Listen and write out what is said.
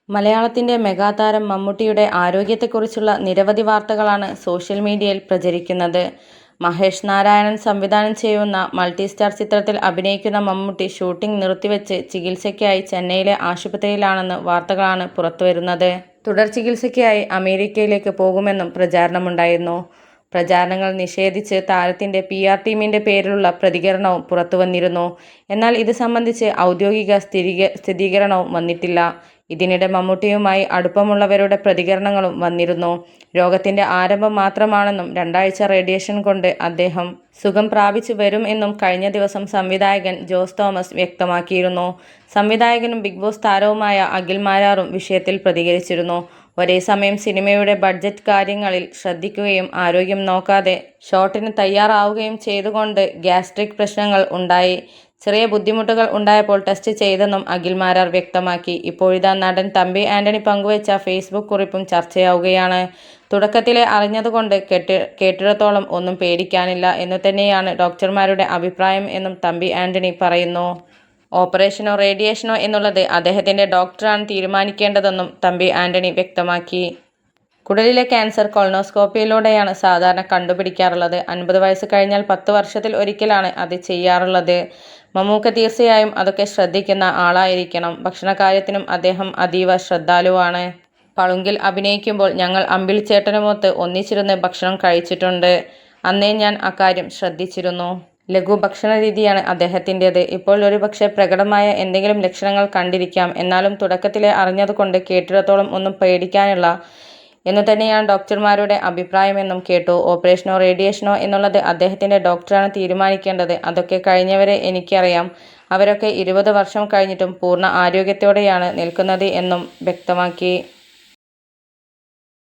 മലയാളത്തിന്റെ മെഗാതാരം മമ്മൂട്ടിയുടെ ആരോഗ്യത്തെക്കുറിച്ചുള്ള നിരവധി വാർത്തകളാണ് സോഷ്യൽ മീഡിയയിൽ പ്രചരിക്കുന്നത്. മഹേഷ് നാരായണൻ സംവിധാനം ചെയ്യുന്ന മൾട്ടിസ്റ്റാർ ചിത്രത്തിൽ അഭിനയിക്കുന്ന മമ്മൂട്ടി ഷൂട്ടിംഗ് നിർത്തിവെച്ച് ചികിത്സയ്ക്കായി ചെന്നൈയിലെ ആശുപത്രിയിലാണെന്ന് വാർത്തകളാണ് പുറത്തുവരുന്നത്. തുടർ ചികിത്സയ്ക്കായി അമേരിക്കയിലേക്ക് പോകുമെന്നും പ്രചാരണമുണ്ടായിരുന്നു. പ്രചാരണങ്ങൾ നിഷേധിച്ച് താരത്തിന്റെ PR ടീമിന്റെ പേരിലുള്ള പ്രതികരണവും പുറത്തുവന്നിരുന്നു. എന്നാൽ ഇത് സംബന്ധിച്ച് ഔദ്യോഗിക സ്ഥിരീകരണവും വന്നിട്ടില്ല. ഇതിനിടെ മമ്മൂട്ടിയുമായി അടുപ്പമുള്ളവരുടെ പ്രതികരണങ്ങളും വന്നിരുന്നു. രോഗത്തിന്റെ ആരംഭം മാത്രമാണെന്നും 2 ആഴ്ച റേഡിയേഷൻ കൊണ്ട് അദ്ദേഹം സുഖം പ്രാപിച്ചു വരും എന്നും കഴിഞ്ഞ ദിവസം സംവിധായകൻ ജോസ് തോമസ് വ്യക്തമാക്കിയിരുന്നു. സംവിധായകനും ബിഗ് ബോസ് താരവുമായ അഖിൽ മാരാറും വിഷയത്തിൽ പ്രതികരിച്ചിരുന്നു. ഒരേസമയം സിനിമയുടെ ബഡ്ജറ്റ് കാര്യങ്ങളിൽ ശ്രദ്ധിക്കുകയും ആരോഗ്യം നോക്കാതെ ഷോട്ടിന് തയ്യാറാവുകയും ചെയ്തുകൊണ്ട് ഗ്യാസ്ട്രിക് പ്രശ്നങ്ങൾ ഉണ്ടായി. ചെറിയ ബുദ്ധിമുട്ടുകൾ ഉണ്ടായപ്പോൾ ടെസ്റ്റ് ചെയ്തെന്നും അഖിൽ മാരാർ വ്യക്തമാക്കി. ഇപ്പോഴിതാ നടൻ തമ്പി ആന്റണി പങ്കുവച്ച ഫേസ്ബുക്ക് കുറിപ്പും ചർച്ചയാവുകയാണ്. തുടക്കത്തിലെ അറിഞ്ഞതുകൊണ്ട് കേട്ടിടത്തോളം ഒന്നും പേടിക്കാനില്ല എന്നു തന്നെയാണ് ഡോക്ടർമാരുടെ അഭിപ്രായം എന്നും തമ്പി ആന്റണി പറയുന്നു. ഓപ്പറേഷനോ റേഡിയേഷനോ എന്നുള്ളത് അദ്ദേഹത്തിന്റെ ഡോക്ടറാണ് തീരുമാനിക്കേണ്ടതെന്നും തമ്പി ആന്റണി വ്യക്തമാക്കി. കുടലിലെ ക്യാൻസർ കൊളോണോസ്കോപ്പിയിലൂടെയാണ് സാധാരണ കണ്ടുപിടിക്കാറുള്ളത്. 50 വയസ്സ് കഴിഞ്ഞാൽ 10 വർഷത്തിൽ ഒരിക്കലാണ് അത് ചെയ്യാറുള്ളത്. മമ്മൂക്ക തീർച്ചയായും അതൊക്കെ ശ്രദ്ധിക്കുന്ന ആളായിരിക്കണം. ഭക്ഷണകാര്യത്തിനും അദ്ദേഹം അതീവ ശ്രദ്ധാലുവാണ്. പളുങ്കിൽ അഭിനയിക്കുമ്പോൾ ഞങ്ങൾ അമ്പിളിച്ചേട്ടനുമൊത്ത് ഒന്നിച്ചിരുന്ന് ഭക്ഷണം കഴിച്ചിട്ടുണ്ട്. അന്നേ ഞാൻ അക്കാര്യം ശ്രദ്ധിച്ചിരുന്നു. ലഘു ഭക്ഷണരീതിയാണ് അദ്ദേഹത്തിൻ്റേത്. ഇപ്പോൾ ഒരുപക്ഷെ പ്രകടമായ എന്തെങ്കിലും ലക്ഷണങ്ങൾ കണ്ടിരിക്കാം. എന്നാലും തുടക്കത്തിലെ അറിഞ്ഞതുകൊണ്ട് കേട്ടിടത്തോളം ഒന്നും പേടിക്കാനില്ല എന്നു തന്നെയാണ് ഡോക്ടർമാരുടെ അഭിപ്രായമെന്നും കേട്ടു. ഓപ്പറേഷനോ റേഡിയേഷനോ എന്നുള്ളത് അദ്ദേഹത്തിന്റെ ഡോക്ടറാണ് തീരുമാനിക്കേണ്ടത്. അതൊക്കെ കഴിഞ്ഞവരെ എനിക്കറിയാം. അവരൊക്കെ 20 വർഷം കഴിഞ്ഞിട്ടും പൂർണ്ണ ആരോഗ്യത്തോടെയാണ് നിൽക്കുന്നത് എന്നും വ്യക്തമാക്കി.